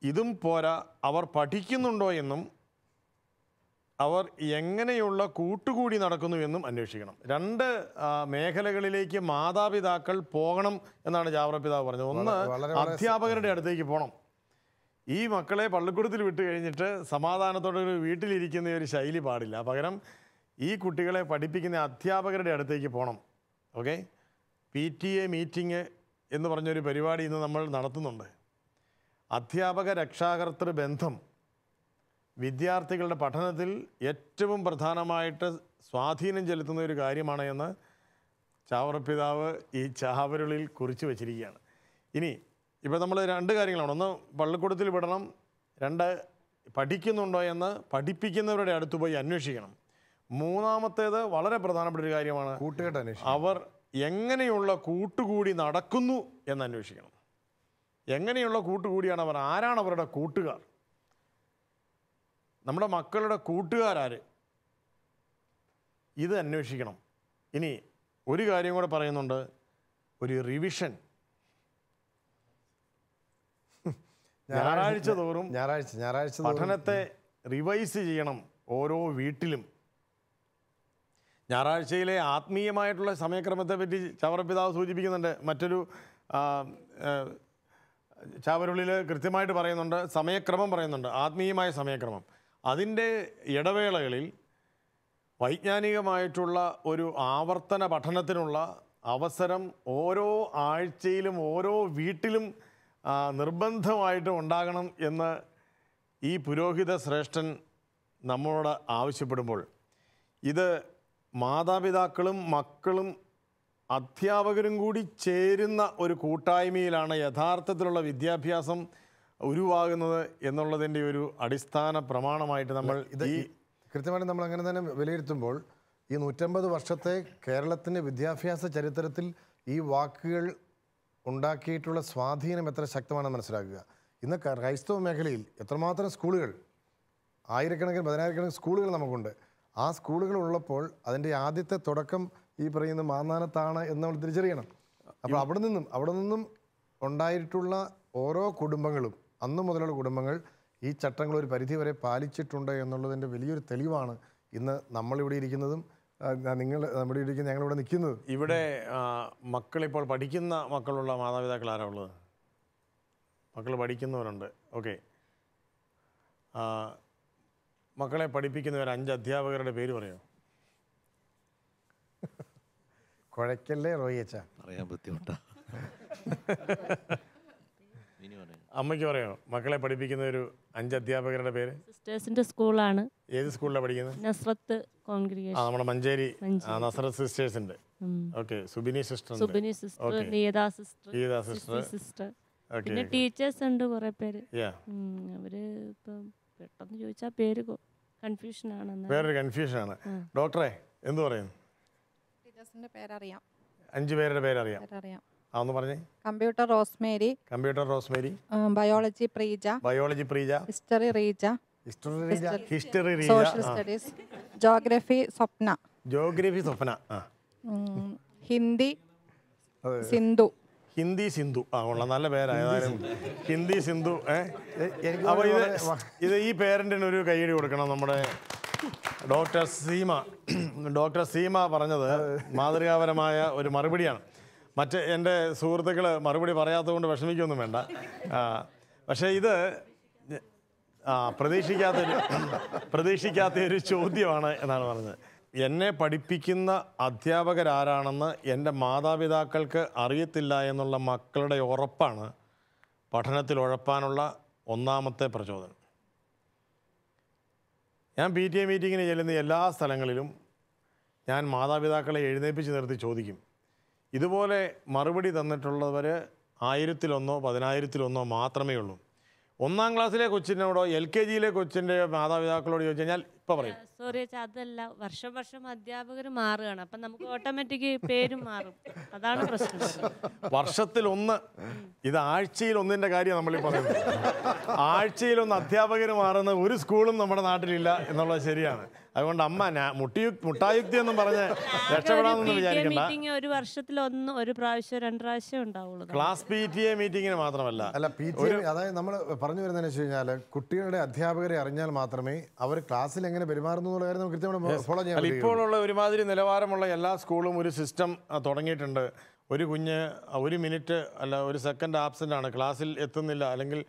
[SPEAKER 1] ഇതും പോരാ, അവർ പഠിക്കുന്നുണ്ടോ എന്നും അവർ എങ്ങനെയുള്ള കൂട്ടുകൂടി നടക്കുന്നു എന്നും അന്വേഷിക്കണം. 2 മേഖലകളിലേക്ക് മാതാപിതാക്കൾ പോകണം എന്നാണ് ചാവറ പിതാവ് പറഞ്ഞത്. ഒന്ന്, അധ്യാപകരുടെ അടുത്തേക്ക് പോകണം. ഈ മക്കളെ പള്ളിക്കൂടത്തിൽ വിട്ട് കഴിഞ്ഞിട്ട് സമാധാനത്തോടെ ഒരു വീട്ടിലിരിക്കുന്ന ഒരു ശൈലി പാടില്ല. പകരം ഈ കുട്ടികളെ പഠിപ്പിക്കുന്ന അധ്യാപകരുടെ അടുത്തേക്ക് പോകണം. ഓക്കെ, PTA മീറ്റിംഗ് എന്ന് പറഞ്ഞൊരു പരിപാടി ഇന്ന് നമ്മൾ നടത്തുന്നുണ്ട്. അധ്യാപക രക്ഷാകർതൃ ബന്ധം വിദ്യാർത്ഥികളുടെ പഠനത്തിൽ ഏറ്റവും പ്രധാനമായിട്ട് സ്വാധീനം ചെലുത്തുന്ന ഒരു കാര്യമാണ് എന്ന് ചാവറപ്പിതാവ് ഈ ചാവരുളിൽ കുറിച്ച് വച്ചിരിക്കുകയാണ്. ഇനി ഇപ്പോൾ നമ്മൾ 2 കാര്യങ്ങളാണ്. ഒന്ന്, പള്ളിക്കൂടത്തിൽ വിടണം. 2, പഠിക്കുന്നുണ്ടോ എന്ന് പഠിപ്പിക്കുന്നവരുടെ അടുത്ത് പോയി അന്വേഷിക്കണം. മൂന്നാമത്തേത് വളരെ പ്രധാനപ്പെട്ട ഒരു കാര്യമാണ്, അവർ എങ്ങനെയുള്ള കൂട്ടുകൂടി നടക്കുന്നു എന്ന് അന്വേഷിക്കണം. എങ്ങനെയുള്ള കൂട്ടുകൂടിയാണ് അവർ? ആരാണ് അവരുടെ കൂട്ടുകാർ? നമ്മുടെ മക്കളുടെ കൂട്ടുകാരാര്? ഇത് അന്വേഷിക്കണം. ഇനി ഒരു കാര്യം കൂടെ പറയുന്നുണ്ട്, ഒരു റിവിഷൻ. ഞായറാഴ്ച തോറും പഠനത്തെ റിവൈസ് ചെയ്യണം ഓരോ വീട്ടിലും. ഞായറാഴ്ചയിലെ ആത്മീയമായിട്ടുള്ള സമയക്രമത്തെ പറ്റി ചാവറപ്പിതാവ് സൂചിപ്പിക്കുന്നുണ്ട്. മറ്റൊരു ചാവരുള്ളിൽ കൃത്യമായിട്ട് പറയുന്നുണ്ട്, സമയക്രമം പറയുന്നുണ്ട്, ആത്മീയമായ സമയക്രമം. അതിൻ്റെ ഇടവേളകളിൽ വൈജ്ഞാനികമായിട്ടുള്ള ഒരു ആവർത്തന പഠനത്തിനുള്ള അവസരം ഓരോ ആഴ്ചയിലും ഓരോ വീട്ടിലും നിർബന്ധമായിട്ട് ഉണ്ടാകണം എന്ന് ഈ പുരോഹിത ശ്രേഷ്ഠൻ നമ്മളോട് ആവശ്യപ്പെടുമ്പോൾ, ഇത് മാതാപിതാക്കളും മക്കളും അധ്യാപകരും കൂടി ചേരുന്ന ഒരു കൂട്ടായ്മയിലാണ് യഥാർത്ഥത്തിലുള്ള വിദ്യാഭ്യാസം ഉരുവാകുന്നത് എന്നുള്ളതിൻ്റെ ഒരു അടിസ്ഥാന പ്രമാണമായിട്ട് നമ്മൾ ഈ
[SPEAKER 2] കൃത്യമായിട്ട് നമ്മൾ അങ്ങനെ തന്നെ വിലയിരുത്തുമ്പോൾ ഈ 150 വർഷത്തെ കേരളത്തിൻ്റെ വിദ്യാഭ്യാസ ചരിത്രത്തിൽ ഈ വാക്കുകൾ ഉണ്ടാക്കിയിട്ടുള്ള സ്വാധീനം എത്ര ശക്തമാണെന്ന് മനസ്സിലാക്കുക. ഇന്ന് ക്രൈസ്തവ മേഖലയിൽ എത്രമാത്രം സ്കൂളുകൾ, ആയിരക്കണക്കിന് 10,000-കണക്കിന് സ്കൂളുകൾ നമുക്കുണ്ട്. ആ സ്കൂളുകൾ ഉള്ളപ്പോൾ അതിൻ്റെ ആദ്യത്തെ തുടക്കം ഈ പറയുന്ന മാന്നാനത്താണ് എന്ന് നമ്മൾ തിരിച്ചറിയണം. അപ്പോൾ അവിടെ നിന്നും ഉണ്ടായിട്ടുള്ള ഓരോ കുടുംബങ്ങളും, അന്നു മുതലുള്ള കുടുംബങ്ങൾ ഈ ചട്ടങ്ങൾ ഒരു പരിധിവരെ പാലിച്ചിട്ടുണ്ട് എന്നുള്ളതിൻ്റെ വലിയൊരു തെളിവാണ് ഇന്ന് നമ്മളിവിടെ ഇരിക്കുന്നതും നമ്മുടെ ഇരിക്കുന്ന ഞങ്ങളിവിടെ നിൽക്കുന്നത്.
[SPEAKER 1] ഇവിടെ മക്കളിപ്പോൾ പഠിക്കുന്ന മക്കളുള്ള മാതാപിതാക്കൾ ആരാ ഉള്ളത്? മക്കൾ പഠിക്കുന്നവരുണ്ട്. ഓക്കെ, മക്കളെ പഠിപ്പിക്കുന്നവർ 5 അധ്യാപകരുടെ പേര് പറയോ?
[SPEAKER 2] കുഴക്കല്ലേ റോയിച്ച?
[SPEAKER 3] പറയാൻ ബുദ്ധിമുട്ടാ.
[SPEAKER 1] അമ്മയ്ക്ക് പറയോ മക്കളെ പഠിപ്പിക്കുന്ന ഒരു 5 അധ്യാപകരുടെ പേര്?
[SPEAKER 4] സിസ്റ്റേഴ്സിന്റെ സ്കൂളാണ്.
[SPEAKER 1] ഏത് സ്കൂളിലാണ് പഠിക്കുന്നത്?
[SPEAKER 4] Nazareth congregation.
[SPEAKER 1] നമ്മുടെ മഞ്ചേരി നസ്രത്ത് സിസ്റ്റേഴ്സിന്റെ. Okay, Subini sister,
[SPEAKER 4] Niyatha sister, പിന്നെ ടീച്ചേഴ്സ് ഉണ്ട് കുറെ പേര്. അവര് ഇപ്പം പെട്ടെന്ന് ചോദിച്ചാൽ പേര് കൺഫ്യൂഷൻ ആണ്.
[SPEAKER 1] വേറൊരു കൺഫ്യൂഷൻ ആണ്. ഡോക്ടറെ എന്ത് പറയുന്നു?
[SPEAKER 5] ടീച്ചേഴ്സിന്റെ പേരറിയാം.
[SPEAKER 1] 5 പേരുടെ പേരറിയാം. ഒന്ന് പറഞ്ഞേ.
[SPEAKER 5] Computer Rosemary, biology Preeja, history Reeja, social studies, geography Swapna, Hindi Sindhu.
[SPEAKER 1] ഉള്ള നല്ല പേരായാലും ഹിന്ദി സിന്ധു. അപ്പോൾ ഇത് ഈ പേരൻറ്റിന് ഒരു കൈയ്യടി കൊടുക്കണം. നമ്മുടെ ഡോക്ടർ സീമ പറഞ്ഞത് മാതൃകാപരമായ ഒരു മറുപടിയാണ്. മറ്റ് എൻ്റെ സുഹൃത്തുക്കൾ മറുപടി പറയാത്തത് കൊണ്ട് വിഷമിക്കൊന്നും വേണ്ട. പക്ഷേ ഇത് പ്രതീക്ഷിക്കാത്തൊരു ചോദ്യമാണ് എന്നാണ് പറഞ്ഞത്. എന്നെ പഠിപ്പിക്കുന്ന അധ്യാപകരാരാണെന്ന് എൻ്റെ മാതാപിതാക്കൾക്ക് അറിയത്തില്ല എന്നുള്ള മക്കളുടെ ഉറപ്പാണ് പഠനത്തിൽ ഉഴപ്പാനുള്ള ഒന്നാമത്തെ പ്രചോദനം. ഞാൻ PTA മീറ്റിങ്ങിന് ചെല്ലുന്ന എല്ലാ സ്ഥലങ്ങളിലും ഞാൻ മാതാപിതാക്കളെ എഴുന്നേൽപ്പിച്ച് നിർത്തി ചോദിക്കും. ഇതുപോലെ മറുപടി തന്നിട്ടുള്ളവർ 1000-ലൊന്നോ 10,000-ലൊന്നോ മാത്രമേ ഉള്ളൂ. 1-ാം ക്ലാസ്സിലെ കൊച്ചിനോടോ LKG-യിലെ കൊച്ചിൻ്റെ മാതാപിതാക്കളോട് ചോദിച്ചു കഴിഞ്ഞാൽ ഇപ്പം പറയും.
[SPEAKER 4] സോറി വെച്ചാൽ അതല്ല, വർഷം വർഷം അധ്യാപകർ മാറുകയാണ്, അപ്പം നമുക്ക് ഓട്ടോമാറ്റിക് പേരും മാറും. അതാണ് പ്രശ്നം.
[SPEAKER 1] വർഷത്തിലൊന്ന്, ഇത് ആഴ്ചയിൽ-1ൻ്റെ കാര്യം നമ്മളീ പറയുന്നത്. ആഴ്ചയിൽ-1 അധ്യാപകർ മാറുന്ന ഒരു സ്കൂളും നമ്മുടെ നാട്ടിലില്ല എന്നുള്ളത് ശരിയാണ്. അതുകൊണ്ട് അമ്മ മുട്ടായുക്തി എന്നും പറഞ്ഞ് രക്ഷപ്പെടാമെന്ന് വിചാരിക്കണ്ട.
[SPEAKER 4] ഒരു വർഷത്തിലൊന്ന്, ഒരു പ്രാവശ്യം 2 പ്രാവശ്യം ഉണ്ടാവുള്ളൂ.
[SPEAKER 1] ക്ലാസ് PTA മീറ്റിങ്ങിന് മാത്രമല്ല.
[SPEAKER 2] അല്ല, PTA അതായത് നമ്മൾ പറഞ്ഞു വരുന്നതെന്ന് വെച്ച് കഴിഞ്ഞാൽ കുട്ടികളുടെ അധ്യാപകരെ അറിഞ്ഞാൽ മാത്രമേ അവർ ക്ലാസ്സിൽ എങ്ങനെ പെരുമാറുന്നു എന്നുള്ള കാര്യം നമുക്ക് കൃത്യമായി ഫോളോ ചെയ്യാൻ പറ്റും.
[SPEAKER 1] ഇപ്പോഴുള്ള ഒരുമാതിരി നിലവാരമുള്ള എല്ലാ സ്കൂളും ഒരു സിസ്റ്റം തുടങ്ങിയിട്ടുണ്ട്. ഒരു കുഞ്ഞ് 1 മിനിറ്റ് അല്ല 1 സെക്കൻഡ് ആബ്സെൻ്റ് ആണ്, ക്ലാസ്സിൽ എത്തുന്നില്ല, അല്ലെങ്കിൽ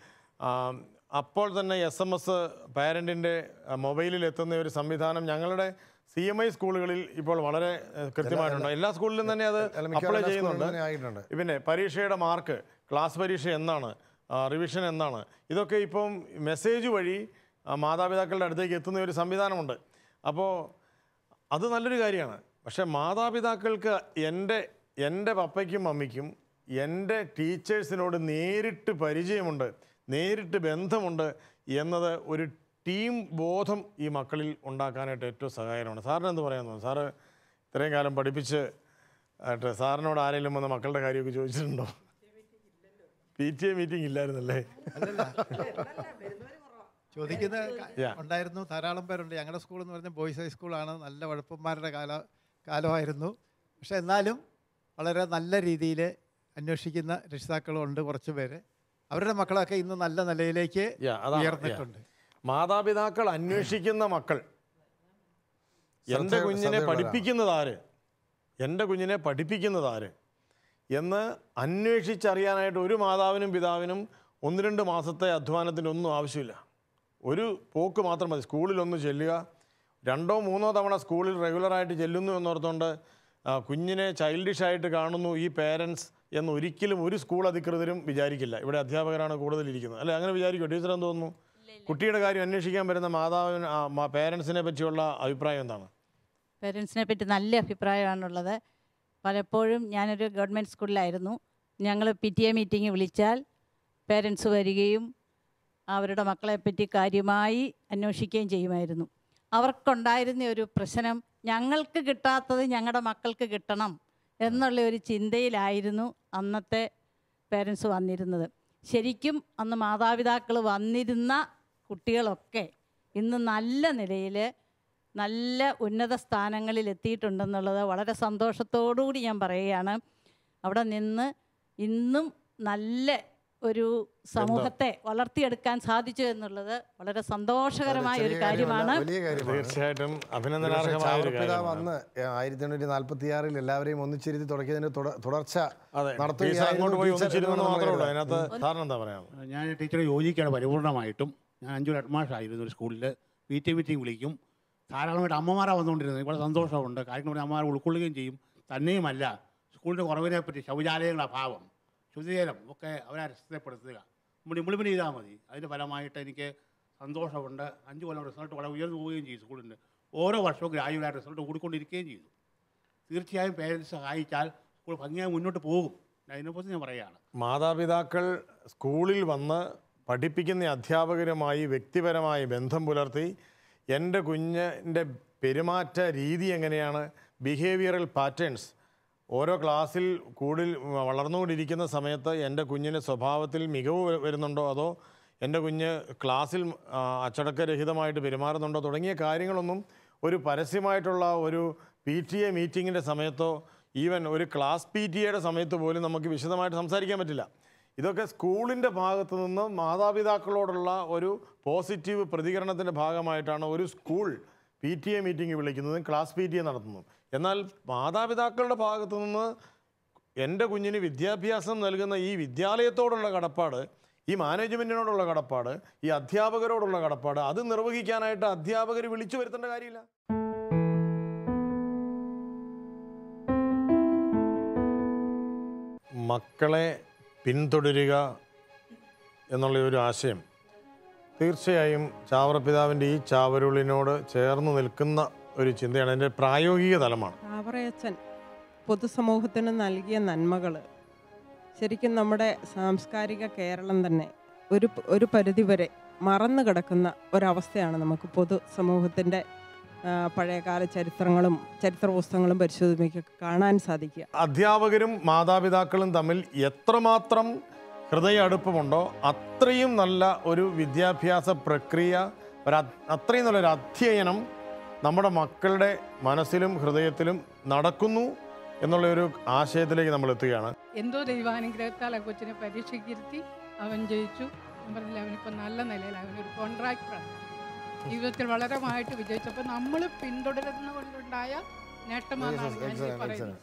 [SPEAKER 1] അപ്പോൾ തന്നെ SMS പാരൻറ്റിൻ്റെ മൊബൈലിൽ എത്തുന്ന ഒരു സംവിധാനം ഞങ്ങളുടെ CMI സ്കൂളുകളിൽ ഇപ്പോൾ വളരെ കൃത്യമായിട്ടുണ്ട്. എല്ലാ സ്കൂളിലും തന്നെ അത് അപ്ലൈ ചെയ്യുന്നുണ്ട്. പിന്നെ പരീക്ഷയുടെ മാർക്ക്, ക്ലാസ് പരീക്ഷ എന്നാണ്, റിവിഷൻ എന്നാണ്, ഇതൊക്കെ ഇപ്പം മെസ്സേജ് വഴി മാതാപിതാക്കളുടെ അടുത്തേക്ക് എത്തുന്ന ഒരു സംവിധാനമുണ്ട്. അപ്പോൾ അത് നല്ലൊരു കാര്യമാണ്. പക്ഷേ മാതാപിതാക്കൾക്ക് എൻ്റെ പപ്പയ്ക്കും മമ്മിക്കും എൻ്റെ ടീച്ചേഴ്സിനോട് നേരിട്ട് പരിചയമുണ്ട്, നേരിട്ട് ബന്ധമുണ്ട് എന്നത് ഒരു ടീം ബോധം ഈ മക്കളിൽ ഉണ്ടാക്കാനായിട്ട് ഏറ്റവും സഹായകരമാണ്. സാറിന് എന്ത് പറയാൻ തോന്നുന്നു? സാറ് ഇത്രയും കാലം പഠിപ്പിച്ച് സാറിനോട് ആരെങ്കിലും വന്ന് മക്കളുടെ കാര്യമൊക്കെ ചോദിച്ചിട്ടുണ്ടോ? PTA meeting ഇല്ലായിരുന്നല്ലേ?
[SPEAKER 3] ചോദിക്കുന്ന ഉണ്ടായിരുന്നു, ധാരാളം പേരുണ്ട്. ഞങ്ങളുടെ സ്കൂൾ എന്ന് പറഞ്ഞാൽ ബോയ്സ് ഹൈസ്കൂളാണ്, നല്ല ഉഴപ്പന്മാരുടെ കാലമായിരുന്നു. പക്ഷെ എന്നാലും വളരെ നല്ല രീതിയിൽ അന്വേഷിക്കുന്ന രക്ഷിതാക്കളും ഉണ്ട്. കുറച്ച് പേര് അവരുടെ മക്കളൊക്കെ ഇന്ന് നല്ല നിലയിലേക്ക് ഉയർന്നിട്ടുണ്ട്.
[SPEAKER 1] മാതാപിതാക്കൾ അന്വേഷിക്കുന്ന മക്കൾ, എൻ്റെ കുഞ്ഞിനെ പഠിപ്പിക്കുന്നതാര്, എൻ്റെ കുഞ്ഞിനെ പഠിപ്പിക്കുന്നതാര് എന്ന് അന്വേഷിച്ചറിയാനായിട്ട് ഒരു മാതാവിനും പിതാവിനും 1-2 മാസത്തെ അധ്വാനത്തിൻ്റെ ഒന്നും ആവശ്യമില്ല. ഒരു പോക്ക് മാത്രം മതി. സ്കൂളിലൊന്ന് ചെല്ലുക, 2-3 തവണ സ്കൂളിൽ റെഗുലറായിട്ട് ചെല്ലുന്നു എന്നോർത്തുകൊണ്ട് കുഞ്ഞിനെ ചൈൽഡിഷായിട്ട് കാണുന്നു ഈ പേരൻസ് എന്ന് ഒരിക്കലും ഒരു സ്കൂൾ അധികൃതരും വിചാരിക്കില്ല. ഇവിടെ അധ്യാപകരാണ് കൂടുതലിരിക്കുന്നത്, അല്ലെ? അങ്ങനെ വിചാരിക്കുമോ? ടീച്ചർ എന്ത് തോന്നുന്നു? കുട്ടിയുടെ കാര്യം അന്വേഷിക്കാൻ വരുന്ന പേരൻസിനെ പറ്റിയുള്ള അഭിപ്രായം എന്താണ്?
[SPEAKER 6] പേരൻസിനെ പറ്റി നല്ല അഭിപ്രായമാണുള്ളത്. പലപ്പോഴും ഞാനൊരു ഗവൺമെൻറ് സ്കൂളിലായിരുന്നു. ഞങ്ങൾ PTA മീറ്റിംഗ് വിളിച്ചാൽ പേരൻസ് വരികയും അവരുടെ മക്കളെപ്പറ്റി കാര്യമായി അന്വേഷിക്കുകയും ചെയ്യുമായിരുന്നു. അവർക്കുണ്ടായിരുന്ന ഒരു പ്രശ്നം, ഞങ്ങൾക്ക് കിട്ടാത്തത് ഞങ്ങളുടെ മക്കൾക്ക് കിട്ടണം എന്നുള്ള ഒരു ചിന്തയിലായിരുന്നു അന്നത്തെ പേരൻസ് വന്നിരുന്നത്. ശരിക്കും അന്ന് മാതാപിതാക്കൾ വന്നിരുന്ന കുട്ടികളൊക്കെ ഇന്ന് നല്ല നിലയിൽ നല്ല ഉന്നത സ്ഥാനങ്ങളിൽ എത്തിയിട്ടുണ്ടെന്നുള്ളത് വളരെ സന്തോഷത്തോടുകൂടി ഞാൻ പറയുകയാണ്. അവിടെ നിന്ന് ഇന്നും നല്ല ഒരു സമൂഹത്തെ വളർത്തിയെടുക്കാൻ സാധിച്ചു എന്നുള്ളത് വളരെ സന്തോഷകരമായ ഒരു കാര്യമാണ്.
[SPEAKER 1] തീർച്ചയായിട്ടും അഭിനന്ദനാർഹമായ ഒരു കാര്യമാണ്.
[SPEAKER 2] വന്ന് 1846 എല്ലാവരെയും ഒന്നിച്ചിരുത്തി തുടങ്ങിയതിന്റെ തുടർച്ച
[SPEAKER 7] ഞാൻ ടീച്ചറെ യോജിക്കുകയാണ് പരിപൂർണമായിട്ടും. ഞാൻ 5 ഹെഡ്മാസ്റ്ററായിരുന്നു ഒരു സ്കൂളിൽ. PTA മീറ്റിംഗ് വിളിക്കും. ധാരാളമായിട്ട് അമ്മമാരാണ് വന്നുകൊണ്ടിരുന്നത്. ഇവിടെ സന്തോഷമുണ്ട്. കാര്യങ്ങൾ അമ്മമാർ ഉൾക്കൊള്ളുകയും ചെയ്യും. തന്നെയുമല്ല, സ്കൂളിൻ്റെ കുറവിനെ പറ്റി, ശൗചാലയങ്ങളുടെ അഭാവം, ശുചീകരണം ഒക്കെ അവരെ രസപ്പെടുത്തുക, നമ്മൾ ഇംപ്ലിമെൻറ്റ് ചെയ്താൽ മതി. അതിൻ്റെ ഫലമായിട്ട് എനിക്ക് സന്തോഷമുണ്ട്. 5 കൊല്ലം റിസൾട്ട് വളരെ ഉയർന്നു പോവുകയും ചെയ്തു. സ്കൂളിൻ്റെ ഓരോ വർഷവും ഗ്രാജുവലായിട്ട് റിസൾട്ട് കൂടിക്കൊണ്ടിരിക്കുകയും ചെയ്തു. തീർച്ചയായും പേരൻസ് സഹായിച്ചാൽ സ്കൂൾ ഭംഗിയായി മുന്നോട്ട് പോകും. അതിനെക്കുറിച്ച് ഞാൻ പറയുകയാണ്.
[SPEAKER 1] മാതാപിതാക്കൾ സ്കൂളിൽ വന്ന് പഠിപ്പിക്കുന്ന അധ്യാപകരുമായി വ്യക്തിപരമായി ബന്ധം പുലർത്തി എൻ്റെ കുഞ്ഞിൻ്റെ പെരുമാറ്റ രീതി എങ്ങനെയാണ്, ബിഹേവിയറൽ പാറ്റേൺസ്, ഓരോ ക്ലാസ്സിൽ വളർന്നുകൊണ്ടിരിക്കുന്ന സമയത്ത് എൻ്റെ കുഞ്ഞിൻ്റെ സ്വഭാവത്തിൽ മികവ് വരുന്നുണ്ടോ, അതോ എൻ്റെ കുഞ്ഞ് ക്ലാസ്സിൽ അച്ചടക്കരഹിതമായിട്ട് പെരുമാറുന്നുണ്ടോ തുടങ്ങിയ കാര്യങ്ങളൊന്നും ഒരു പരസ്യമായിട്ടുള്ള ഒരു PTA മീറ്റിങ്ങിൻ്റെ സമയത്തോ ഈവൻ ഒരു ക്ലാസ് PTAയുടെ സമയത്ത് പോലും നമുക്ക് വിശദമായിട്ട് സംസാരിക്കാൻ പറ്റില്ല. ഇതൊക്കെ സ്കൂളിൻ്റെ ഭാഗത്തു നിന്ന് മാതാപിതാക്കളോടുള്ള ഒരു പോസിറ്റീവ് പ്രതികരണത്തിൻ്റെ ഭാഗമായിട്ടാണ് ഒരു സ്കൂൾ PTA മീറ്റിംഗ് വിളിക്കുന്നതും ക്ലാസ് PTA നടത്തുന്നതും. എന്നാൽ മാതാപിതാക്കളുടെ ഭാഗത്തു നിന്ന് എൻ്റെ കുഞ്ഞിന് വിദ്യാഭ്യാസം നൽകുന്ന ഈ വിദ്യാലയത്തോടുള്ള കടപ്പാട്, ഈ മാനേജ്മെൻറ്റിനോടുള്ള കടപ്പാട്, ഈ അധ്യാപകരോടുള്ള കടപ്പാട്, അത് നിർവഹിക്കാനായിട്ട് അധ്യാപകർ വിളിച്ചു വരുത്തേണ്ട കാര്യമില്ല. മക്കളെ പിന്തുടരുക എന്നുള്ള ഒരു ആശയം തീർച്ചയായും ചാവറപ്പിതാവിൻ്റെ ഈ ചാവരുളിനോട് ചേർന്ന് നിൽക്കുന്ന ഒരു ചിന്തയാണ്, അതിൻ്റെ പ്രായോഗിക തലമാണ്.
[SPEAKER 8] ചാവറയച്ചൻ പൊതുസമൂഹത്തിന് നൽകിയ നന്മകൾ ശരിക്കും നമ്മുടെ സാംസ്കാരിക കേരളം തന്നെ ഒരു പരിധിവരെ മറന്നു കിടക്കുന്ന ഒരവസ്ഥയാണ് നമുക്ക് പൊതുസമൂഹത്തിൻ്റെ പഴയകാല ചരിത്ര പുസ്തകങ്ങളും പരിശോധിക്കുമ്പോൾ കാണാൻ സാധിക്കുക.
[SPEAKER 1] അധ്യാപകരും മാതാപിതാക്കളും തമ്മിൽ എത്രമാത്രം ഹൃദയ അടുപ്പമുണ്ടോ അത്രയും നല്ല ഒരു വിദ്യാഭ്യാസ പ്രക്രിയ, അത്രയും നല്ലൊരു അധ്യയനം നമ്മുടെ മക്കളുടെ മനസ്സിലും ഹൃദയത്തിലും നടക്കുന്നു എന്നുള്ള ഒരു ആശയത്തിലേക്ക് നമ്മൾ എത്തുകയാണ്.
[SPEAKER 9] എന്തോ ദൈവാനുഗ്രഹത്താൽ ആ കൊച്ചിനെ പരീക്ഷയ്ക്കിരുത്തി, അവൻ ജയിച്ചു. ഞാൻ പറഞ്ഞില്ല, അവനിപ്പോൾ നല്ല നിലയിൽ, അവനൊരു കോൺട്രാക്ടറാണ്, ജീവിതത്തിൽ വളരെമായിട്ട് വിജയിച്ചപ്പോൾ നമ്മൾ പിന്തുടരുന്ന കൊണ്ടുണ്ടായ നേട്ടമാണെന്നാണ് ഞാൻ പറയുന്നത്.